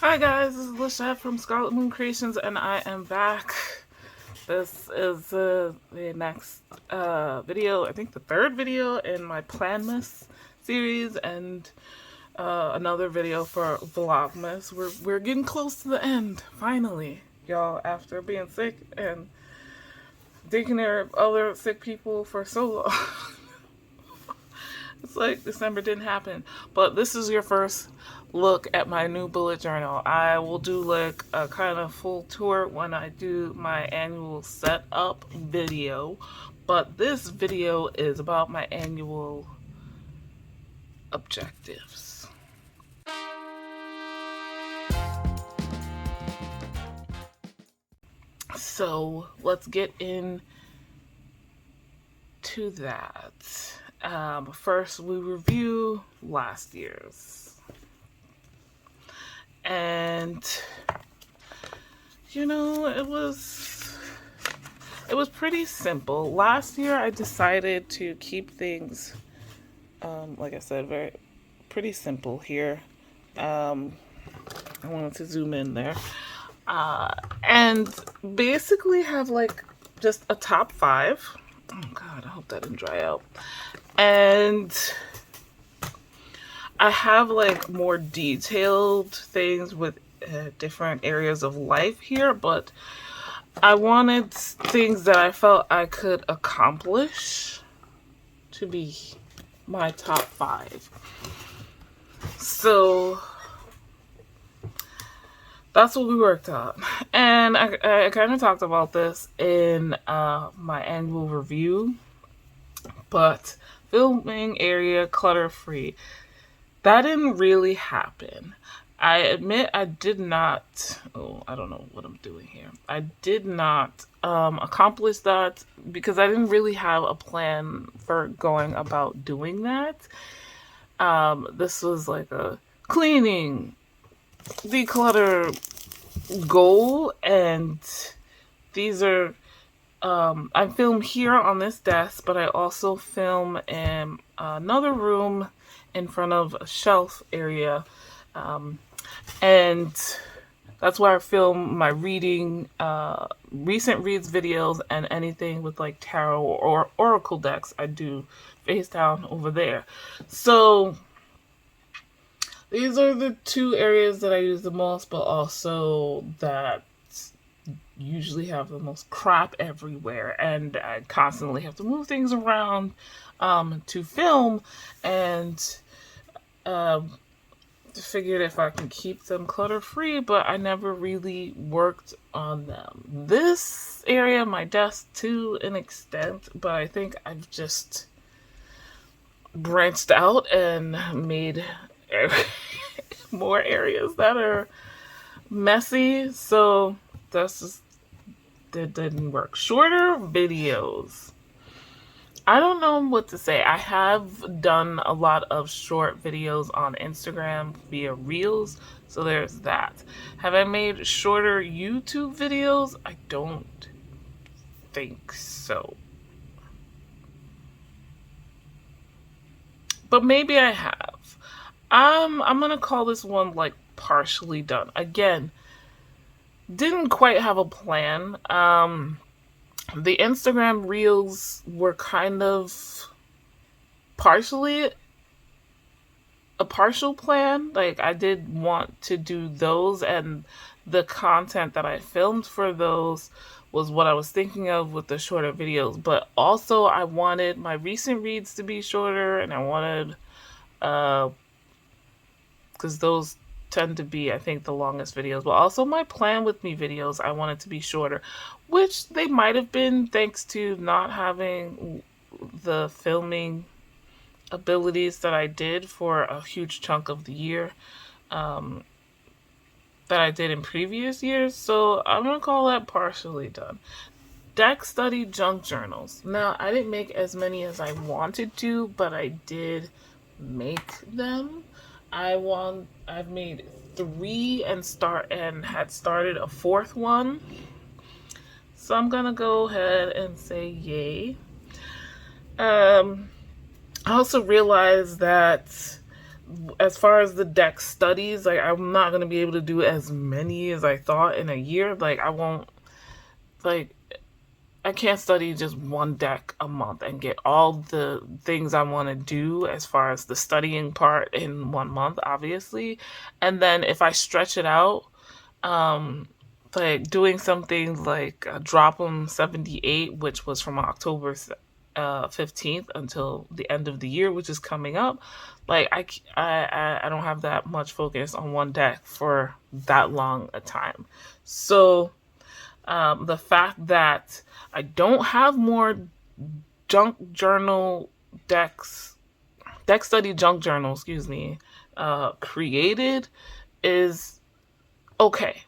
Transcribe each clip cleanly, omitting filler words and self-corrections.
Hi guys, this is Lashette from Scarlet Moon Creations, and I am back. This is the next video, I think the third video in my Planmas series, and another video for Vlogmas. We're getting close to the end, finally, y'all. After being sick and taking care of other sick people for so long, it's like December didn't happen. But this is your first look at my new bullet journal. I will do like a kind of full tour when I do my annual setup video, but this video is about my annual objectives. So let's get into that. First, we review last year's. And you know, it was pretty simple. Last year I decided to keep things like I said, pretty simple here. I wanted to zoom in there. And basically have like just a top 5. Oh god, I hope that didn't dry out. And I have like more detailed things with different areas of life here, but I wanted things that I felt I could accomplish to be my top 5. So that's what we worked on. And I kind of talked about this in my annual review, but filming area clutter-free. That didn't really happen. I admit I did not, I don't know what I'm doing here. I did not accomplish that because I didn't really have a plan for going about doing that. This was like a cleaning, declutter goal, and these are, I film here on this desk, but I also film in another room in front of a shelf area, and that's where I film my reading, recent reads videos, and anything with like tarot or oracle decks I do face down over there. So these are the 2 areas that I use the most, but also that usually have the most crap everywhere, and I constantly have to move things around to film, and figured if I can keep them clutter-free, but I never really worked on them. This area, my desk to an extent, but I think I've just branched out and made more areas that are messy, so that's just, that didn't work. Shorter videos. I don't know what to say. I have done a lot of short videos on Instagram via Reels, so there's that. Have I made shorter YouTube videos? I don't think so. But maybe I have. I'm gonna call this one like partially done. Again, didn't quite have a plan. The Instagram Reels were kind of partially a partial plan. Like, I did want to do those, and the content that I filmed for those was what I was thinking of with the shorter videos. But also I wanted my recent reads to be shorter, and I wanted, because those tend to be, I think, the longest videos, but also my Plan With Me videos, I wanted to be shorter, which they might have been thanks to not having the filming abilities that I did for a huge chunk of the year, that I did in previous years. So I'm gonna call that partially done. Deck study junk journals. Now, I didn't make as many as I wanted to, but I did make them. I've made 3 and had started a 4th one. So I'm gonna go ahead and say yay. I also realized that as far as the deck studies, like I'm not gonna be able to do as many as I thought in a year. Like I won't, like I can't study just one deck a month and get all the things I want to do as far as the studying part in 1 month, obviously. And then if I stretch it out, um, like doing something like Drop 'em 78, which was from October 15th until the end of the year, which is coming up. Like I don't have that much focus on one deck for that long a time. So the fact that I don't have more junk journal decks, deck study junk journal, excuse me, created is okay.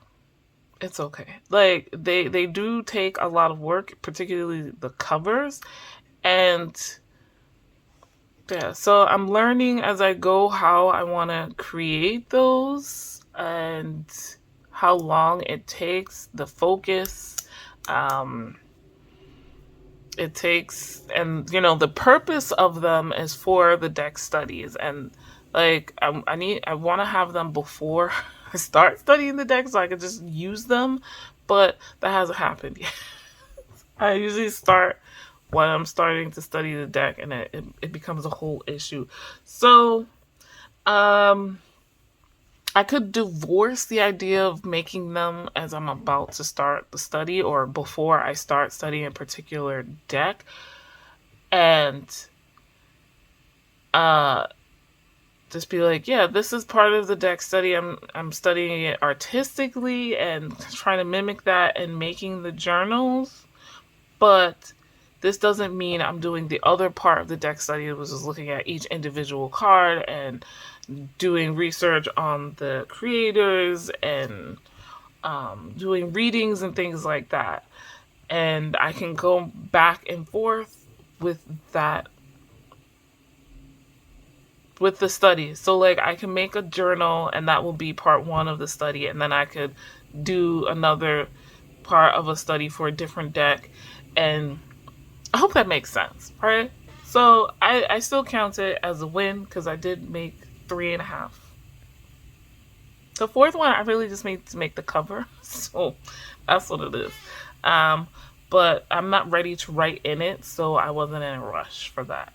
It's okay. Like they do take a lot of work, particularly the covers, and yeah. So I'm learning as I go how I want to create those and how long it takes, the focus. Um, it takes, and the purpose of them is for the deck studies, and like I want to have them before I start studying the deck so I can just use them, but that hasn't happened yet. I usually start when I'm starting to study the deck, and it becomes a whole issue. So um I could divorce the idea of making them as I'm about to start the study or before I start studying a particular deck, and uh just be like, yeah, this is part of the deck study. I'm studying it artistically and trying to mimic that and making the journals, but this doesn't mean I'm doing the other part of the deck study, which is looking at each individual card and doing research on the creators and doing readings and things like that. And I can go back and forth with that, with the study. So like I can make a journal and that will be part one of the study, and then I could do another part of a study for a different deck. And I hope that makes sense, right? So I still count it as a win because I did make 3.5. The fourth one I really just made to make the cover, so that's what it is. Um, but I'm not ready to write in it, so I wasn't in a rush for that.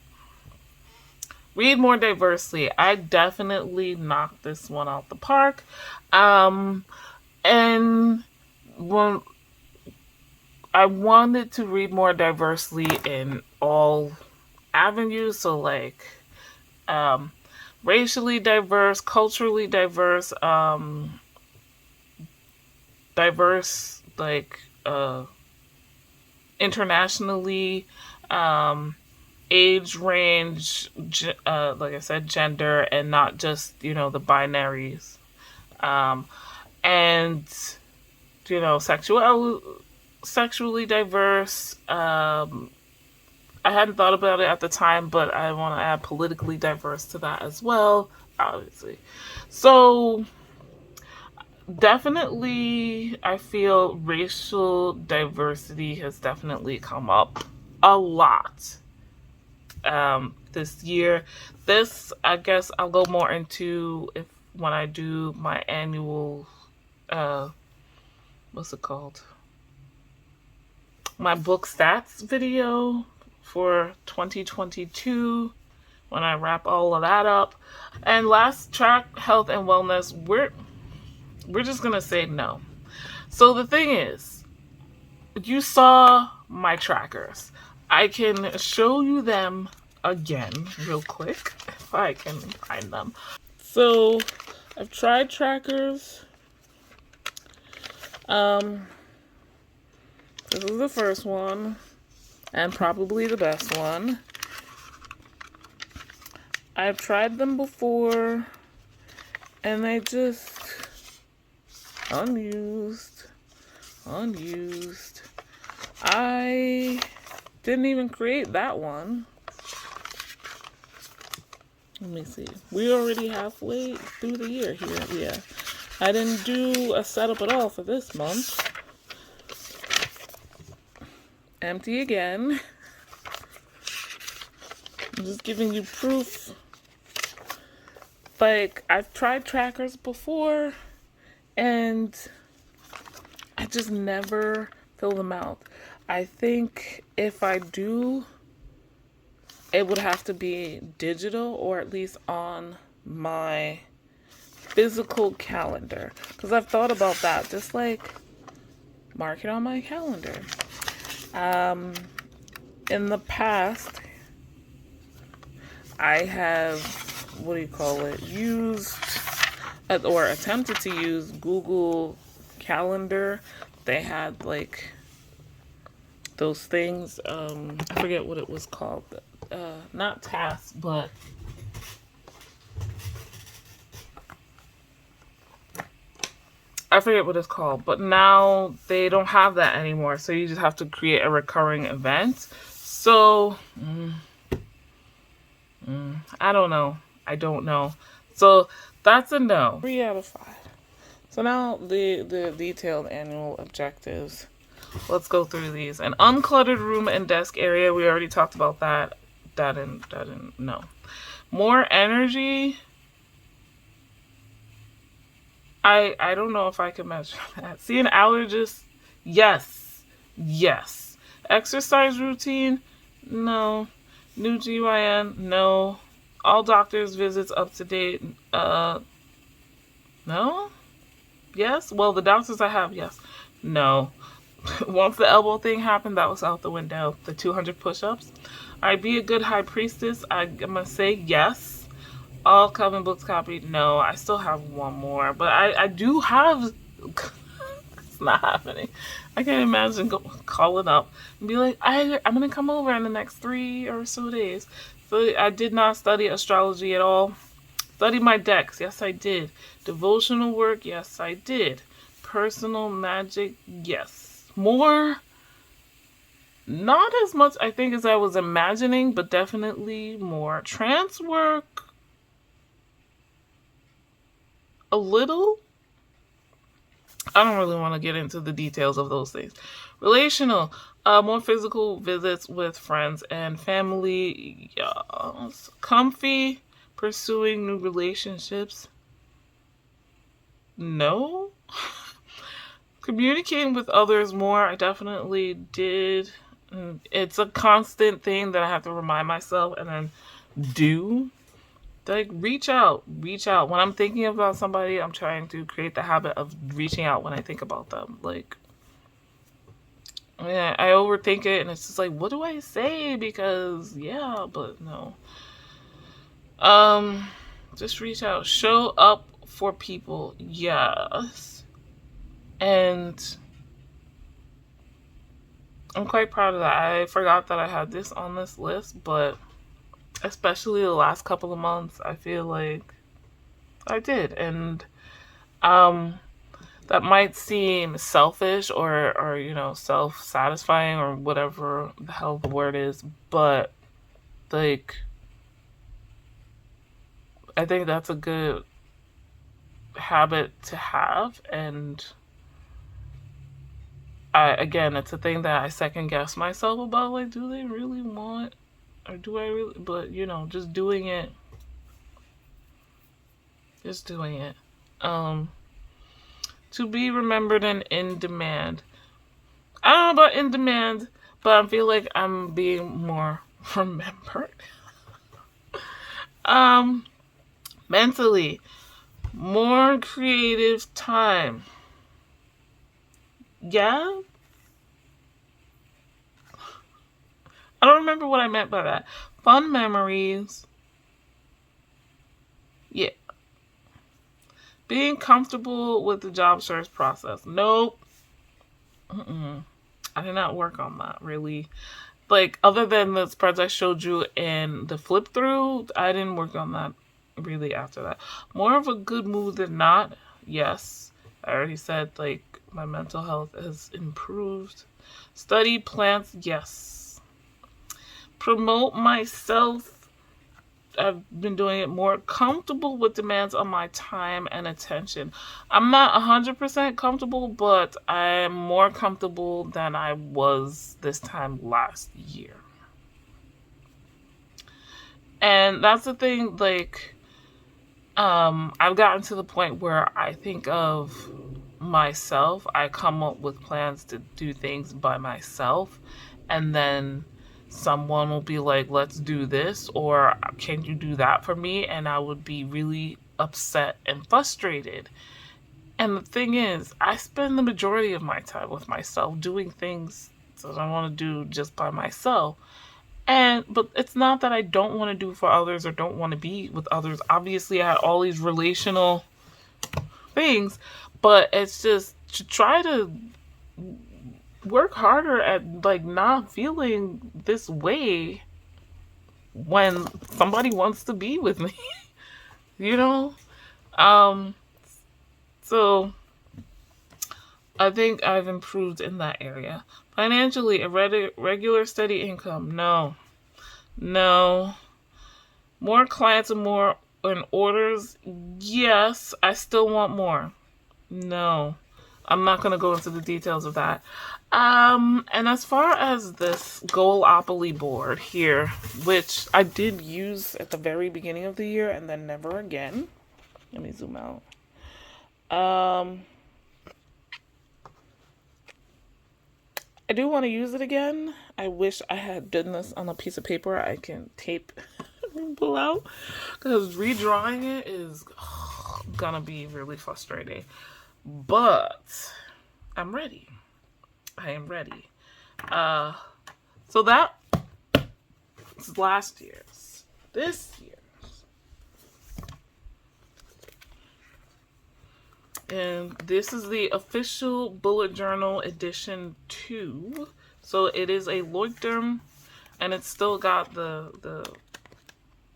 Read more diversely. I definitely knocked this one out the park. And when I wanted to read more diversely in all avenues, so like um, racially diverse, culturally diverse, diverse like internationally, age range, like I said, gender, and not just the binaries, and sexually diverse. I hadn't thought about it at the time, but I want to add politically diverse to that as well, obviously. So definitely, I feel racial diversity has definitely come up a lot this year. This, I guess, I'll go more into if when I do my annual, what's it called? My book stats video for 2022 when I wrap all of that up. And last track, health and wellness, we're just gonna say no. So the thing is, you saw my trackers. I can show you them again real quick if I can find them. So I've tried trackers. This is the first one and probably the best one. I've tried them before and they just unused. I didn't even create that one. Let me see. We're already halfway through the year here. Yeah. I didn't do a setup at all for this month. Empty again. I'm just giving you proof Like, I've tried trackers before and I just never fill them out. I think if I do, it would have to be digital or at least on my physical calendar. Because I've thought about that. Just like mark it on my calendar. In the past, I have, what do you call it, used or attempted to use Google Calendar. They had like those things, I forget what it was called, not tasks, but I forget what it's called, but now they don't have that anymore, so you just have to create a recurring event. So I don't know. So that's a no. 3 out of 5. So now the detailed annual objectives. Let's go through these. An uncluttered room and desk area. We already talked about that. That didn't, no. More energy. I don't know if I can measure that. See an allergist? Yes. Yes. Exercise routine? No. New GYN? No. All doctors' visits up to date? No? Yes? Well, the doctors I have, yes. No. Once the elbow thing happened, that was out the window. The 200 push-ups. I'd be a good high priestess. I'm going to say yes. All Coven books copied. No, I still have one more. But I do have... It's not happening. I can't imagine calling up and be like, I'm going to come over in the next 3 or so days. So I did not study astrology at all. Study my decks. Yes, I did. Devotional work. Yes, I did. Personal magic. Yes. More, not as much, I think, as I was imagining, but definitely more. Trance work, a little. I don't really want to get into the details of those things. Relational, more physical visits with friends and family. Yes. Comfy, pursuing new relationships. No. Communicating with others more, I definitely did. It's a constant thing that I have to remind myself and then do. Like, reach out. When I'm thinking about somebody, I'm trying to create the habit of reaching out when I think about them. Like, yeah, I overthink it and it's just like, what do I say? Because, yeah, but no. Just reach out. Show up for people. Yes. And I'm quite proud of that. I forgot that I had this on this list, but especially the last couple of months, I feel like I did. And that might seem selfish or you know, self-satisfying or whatever the hell the word is, but like, I think that's a good habit to have. And again, it's a thing that I second guess myself about, like, do they really want, or do I really, but you know, just doing it. To be remembered and in demand. I don't know about in demand, but I feel like I'm being more remembered. Mentally, more creative time. Yeah? I don't remember what I meant by that. Fun memories. Yeah. Being comfortable with the job search process. Nope. I did not work on that, really. Like, other than the spreads I showed you in the flip through, I didn't work on that really after that. More of a good mood than not. Yes. I already said, like, my mental health has improved. Study plants. Yes. Promote myself. I've been doing it. More comfortable with demands on my time and attention. I'm not 100% comfortable, but I'm more comfortable than I was this time last year. And that's the thing, like, I've gotten to the point where I think of myself. I come up with plans to do things by myself, and then someone will be like, let's do this, or can you do that for me? And I would be really upset and frustrated. And the thing is, I spend the majority of my time with myself doing things that I want to do just by myself. But it's not that I don't want to do for others or don't want to be with others. Obviously, I had all these relational things, but it's just to try to work harder at like not feeling this way when somebody wants to be with me, you know? Um so I think I've improved in that area. Financially, a regular steady income. No. No. More clients and more and orders. Yes, I still want more. No. I'm not going to go into the details of that. And as far as this Goalopoly board here, which I did use at the very beginning of the year and then never again. Let me zoom out. I do want to use it again. I wish I had done this on a piece of paper I can tape and pull out, because redrawing it is gonna be really frustrating. But I'm ready. I am ready. So that is last year's. This year's. And this is the official bullet journal edition 2. So it is a Leuchtturm, and it's still got the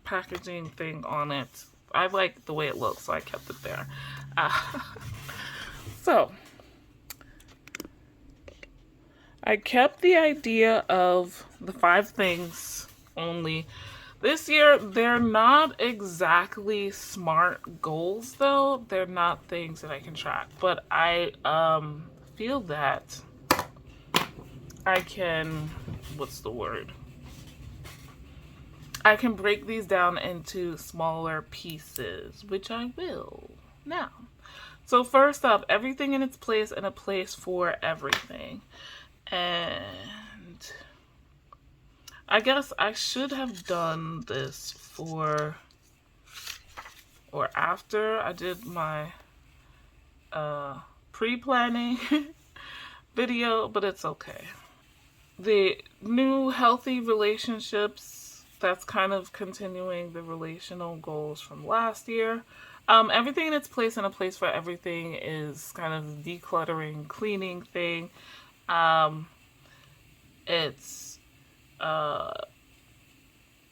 packaging thing on it. I like the way it looks, so I kept it there. So I kept the idea of the 5 things only. This year, they're not exactly smart goals, though. They're not things that I can track. But I feel that I can, what's the word? I can break these down into smaller pieces, which I will now. So first up, everything in its place and a place for everything. And I guess I should have done this for or after I did my pre-planning video, but it's okay. The new healthy relationships, that's kind of continuing the relational goals from last year. Everything in its place and a place for everything is kind of decluttering, cleaning thing. It's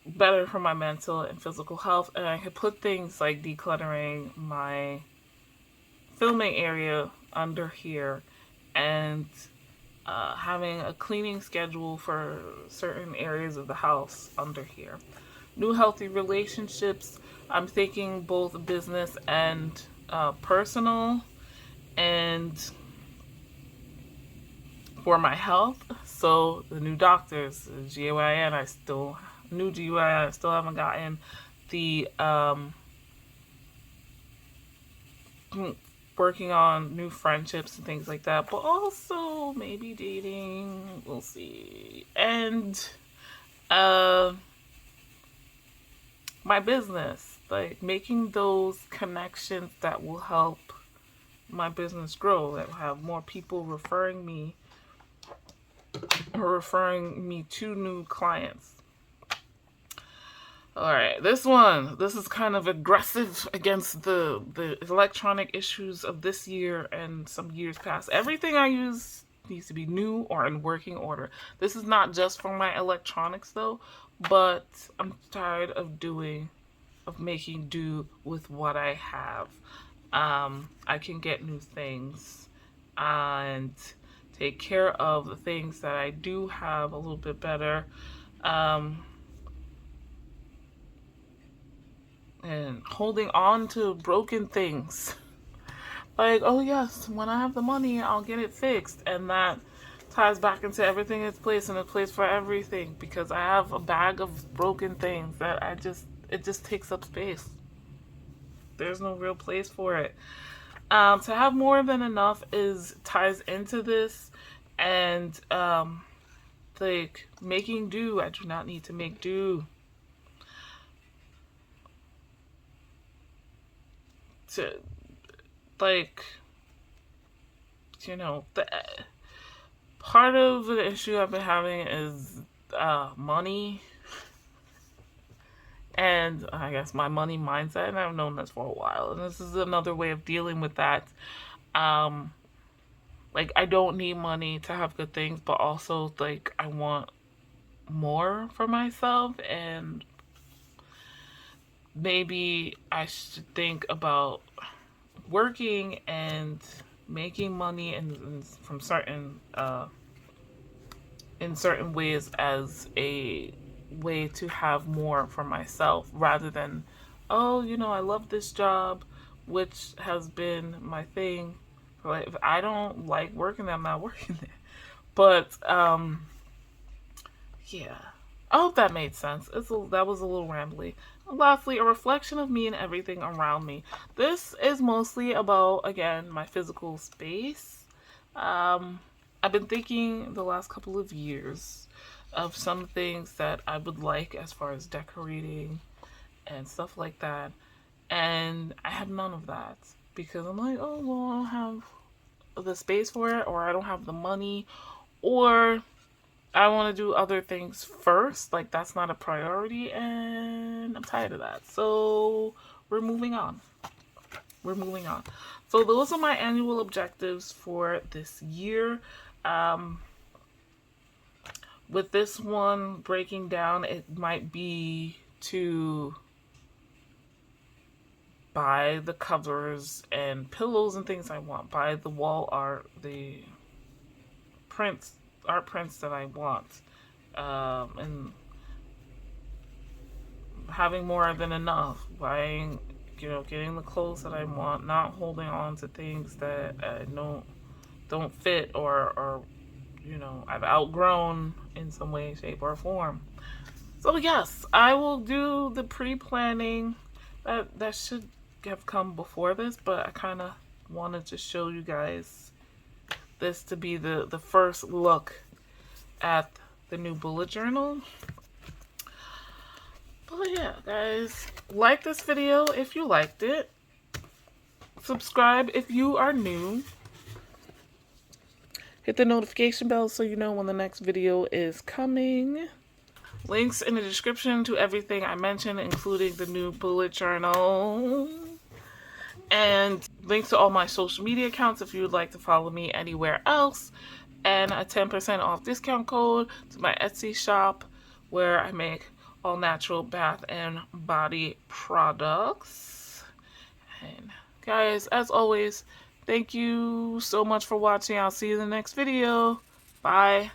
better for my mental and physical health, and I could put things like decluttering my filming area under here, and having a cleaning schedule for certain areas of the house under here. New healthy relationships, I'm thinking both business and personal, and for my health. So the new doctors, the GYN, I still haven't gotten. The working on new friendships and things like that, but also maybe dating, we'll see. And my business, like making those connections that will help my business grow, that will have more people referring me to new clients. All right, this is kind of aggressive against the electronic issues of this year and some years past. Everything I use needs to be new or in working order. This is not just for my electronics though, but I'm tired of making do with what I have. I can get new things and take care of the things that I do have a little bit better. And holding on to broken things. Like, oh yes, when I have the money, I'll get it fixed. And that ties back into everything in its place and a place for everything. Because I have a bag of broken things that it just takes up space. there's no real place for it. To have more than enough ties into this, and like making do. I do not need to make do. To like, the part of the issue I've been having is money, and I guess my money mindset, and I've known this for a while, and this is another way of dealing with that. Like, I don't need money to have good things, but also, like, I want more for myself, and maybe I should think about working and making money from certain in certain ways as a way to have more for myself, rather than, oh, I love this job, which has been my thing. Like, if I don't like working there, I'm not working there. But yeah, I hope that made sense. That was a little rambly. And lastly, a reflection of me and everything around me. This is mostly about, again, my physical space. I've been thinking the last couple of years of some things that I would like as far as decorating and stuff like that. And I have none of that because I'm like, oh, well, I don't have the space for it, or I don't have the money, or I want to do other things first. Like, that's not a priority, and I'm tired of that. So we're moving on. So those are my annual objectives for this year. With this one breaking down, it might be to buy the covers and pillows and things I want, buy the wall art, the art prints that I want, and having more than enough, buying, getting the clothes that I want, not holding on to things that don't fit, or I've outgrown in some way, shape, or form. So yes, I will do the pre-planning. That should have come before this, but I kind of wanted to show you guys this to be the first look at the new bullet journal. But yeah, guys, like this video if you liked it. Subscribe if you are new. Hit the notification bell so you know when the next video is coming. Links in the description to everything I mentioned, including the new bullet journal. And links to all my social media accounts if you would like to follow me anywhere else. And a 10% off discount code to my Etsy shop, where I make all natural bath and body products. And guys, as always, thank you so much for watching. I'll see you in the next video. Bye.